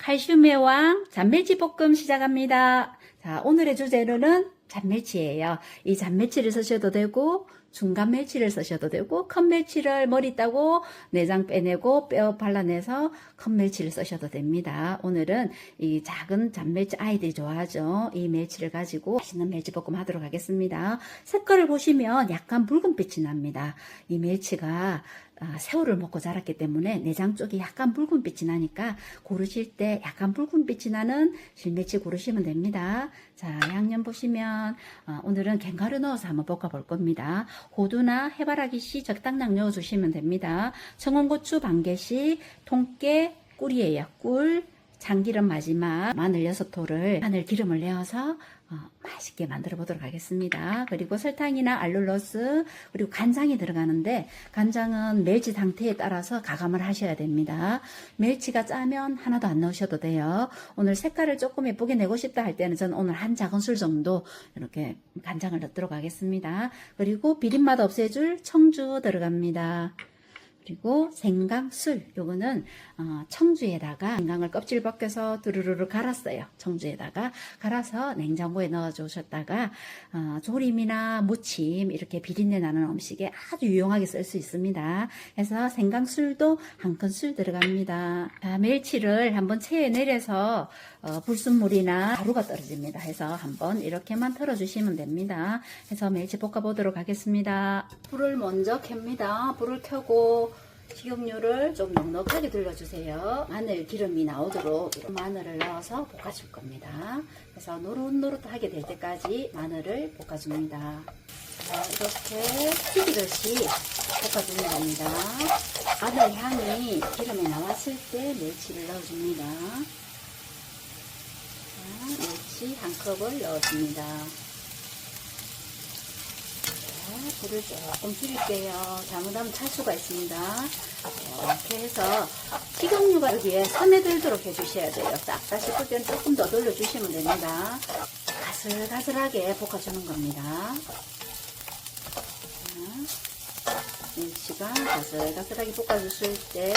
칼슘의 왕 잔멸치 볶음 시작합니다. 자, 오늘의 주재료는 잔멸치예요. 이 잔멸치를 쓰셔도 되고 중간 멸치를 쓰셔도 되고 큰 멸치를 머리 따고 내장 빼내고 뼈 발라내서 큰 멸치를 쓰셔도 됩니다. 오늘은 이 작은 잔멸치 아이들이 좋아하죠. 이 멸치를 가지고 맛있는 멸치볶음 하도록 하겠습니다. 색깔을 보시면 약간 붉은빛이 납니다. 이 멸치가 새우를 먹고 자랐기 때문에 내장 쪽이 약간 붉은빛이 나니까 고르실 때 약간 붉은빛이 나는 실멸치 고르시면 됩니다. 자, 양념 보시면 오늘은 견과류 넣어서 한번 볶아 볼 겁니다. 호두나 해바라기씨 적당량 넣어주시면 됩니다. 청원고추 반 개씩, 통깨, 꿀이에요. 꿀, 참기름 마지막, 마늘 6톨을 마늘 기름을 내어서 맛있게 만들어 보도록 하겠습니다. 그리고 설탕이나 알룰로스 그리고 간장이 들어가는데 간장은 멸치 상태에 따라서 가감을 하셔야 됩니다. 멸치가 짜면 하나도 안 넣으셔도 돼요. 오늘 색깔을 조금 예쁘게 내고 싶다 할 때는 저는 오늘 한 작은술 정도 이렇게 간장을 넣도록 하겠습니다. 그리고 비린맛 없애줄 청주 들어갑니다. 그리고 생강술, 요거는 청주에다가 생강을 껍질 벗겨서 두루루루 갈았어요. 청주에다가 갈아서 냉장고에 넣어 주셨다가 조림이나 무침 이렇게 비린내 나는 음식에 아주 유용하게 쓸 수 있습니다. 그래서 생강술도 한 큰술 들어갑니다. 멸치를 한번 체에 내려서 불순물이나 가루가 떨어집니다. 해서 한번 이렇게만 털어주시면 됩니다. 해서 멸치 볶아보도록 하겠습니다. 불을 먼저 켭니다. 불을 켜고 식용유를 좀 넉넉하게 둘러주세요. 마늘 기름이 나오도록 마늘을 넣어서 볶아줄 겁니다. 그래서 노릇노릇하게 될 때까지 마늘을 볶아줍니다. 자, 이렇게 튀기듯이 볶아주는 겁니다. 마늘 향이 기름에 나왔을 때 멸치를 넣어줍니다. 자, 멸치 한 컵을 넣어줍니다. 불을 조금 줄일게요. 잘못하면 탈 수가 있습니다. 이렇게 해서 식용유가 여기에 스며들도록 해주셔야 돼요. 싹다 싶을 때는 조금 더 돌려주시면 됩니다. 가슬가슬하게 볶아주는 겁니다. 멸치가 가슬가슬하게 볶아주실 때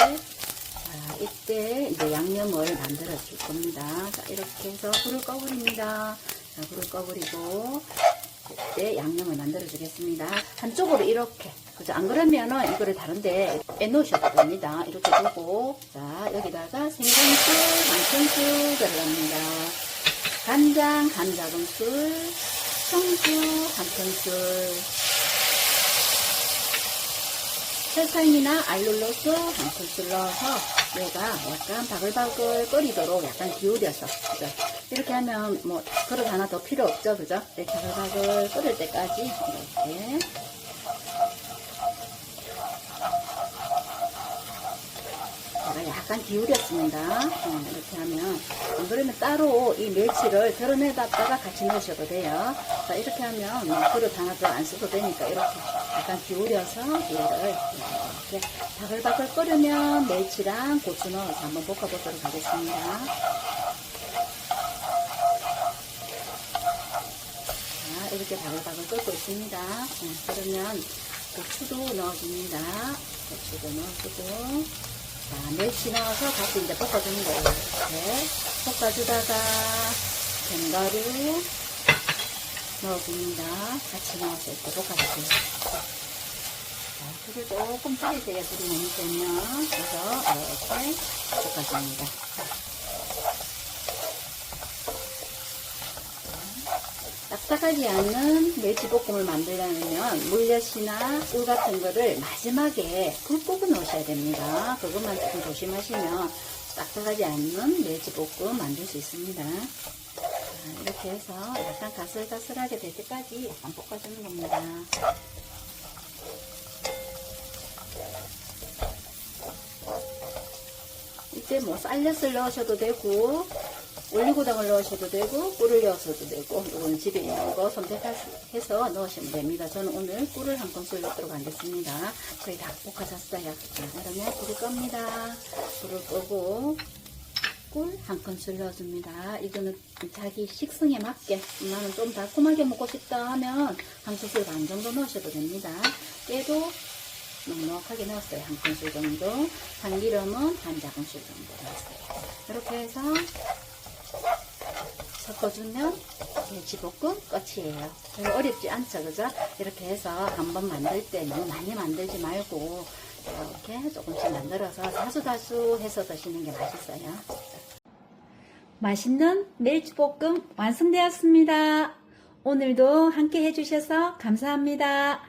이때 이제 양념을 만들어 줄 겁니다. 자, 이렇게 해서 불을 꺼버립니다. 자, 불을 꺼버리고 이때 양념을 만들어 주겠습니다. 한쪽으로 이렇게, 그죠? 안 그러면은 이거를 다른데 빼놓으셔도 됩니다. 이렇게 두고, 자, 여기다가 생강술 한 큰술 들어갑니다. 간장 한 작은술, 청주 한 큰술, 설탕이나 알룰로스 한 큰술 넣어서 얘가 약간 바글바글 끓이도록 약간 기울여서, 그죠? 이렇게 하면 뭐 그릇 하나 더 필요 없죠, 그죠? 이렇게 바글바글 끓을 때까지 이렇게 제가 약간 기울였습니다. 이렇게 하면 안 그러면 따로 이 멸치를 덜어내다가 같이 넣으셔도 돼요. 자, 이렇게 하면 뭐 그릇 하나 더 안 써도 되니까 이렇게 약간 기울여서 얘를 이렇게 바글바글 끓으면 멸치랑 고추 넣어서 한번 볶아보도록 하겠습니다. 자, 이렇게 바글바글 끓고 있습니다. 그러면 고추도 넣어줍니다. 고추도 넣어주고, 자, 멸치 넣어서 같이 이제 볶아주는 거예요. 이렇게 볶아주다가 견과류 넣어줍니다. 같이 넣어서 이렇게 볶아주세요. 자, 불을 조금 줄이세요. 불이 너무 세면. 그래서 이렇게 볶아줍니다. 딱딱하지 않은 멸치볶음을 만들려면 물엿이나 꿀 같은 거를 마지막에 불 끄고 넣으셔야 됩니다. 그것만 조금 조심하시면 딱딱하지 않는 멸치볶음 만들 수 있습니다. 자, 이렇게 해서 약간 가슬가슬하게 될 때까지 약간 볶아주는 겁니다. 이때 뭐 쌀엿을 넣으셔도 되고 올리고당을 넣으셔도 되고 꿀을 넣으셔도 되고, 이거는 집에 있는 거 선택해서 넣으시면 됩니다. 저는 오늘 꿀을 한 큰술 넣도록 하겠습니다. 저희 다 볶아졌어요. 그러면 불을 끕니다. 불을 끄고 꿀 한 큰술 넣어줍니다. 이거는 자기 식성에 맞게, 나는 좀 달콤하게 먹고 싶다 하면 한 큰술 반 정도 넣으셔도 됩니다. 깨도 넉넉하게 넣었어요. 한 큰술 정도. 참기름은 한 작은술 정도 넣었어요. 이렇게 해서 섞어주면 멸치볶음 끝이에요. 별로 어렵지 않죠, 그죠? 이렇게 해서 한번 만들 때 너무 많이 만들지 말고 이렇게 조금씩 만들어서 다수다수 해서 드시는 게 맛있어요. 맛있는 멸치볶음 완성되었습니다. 오늘도 함께 해주셔서 감사합니다.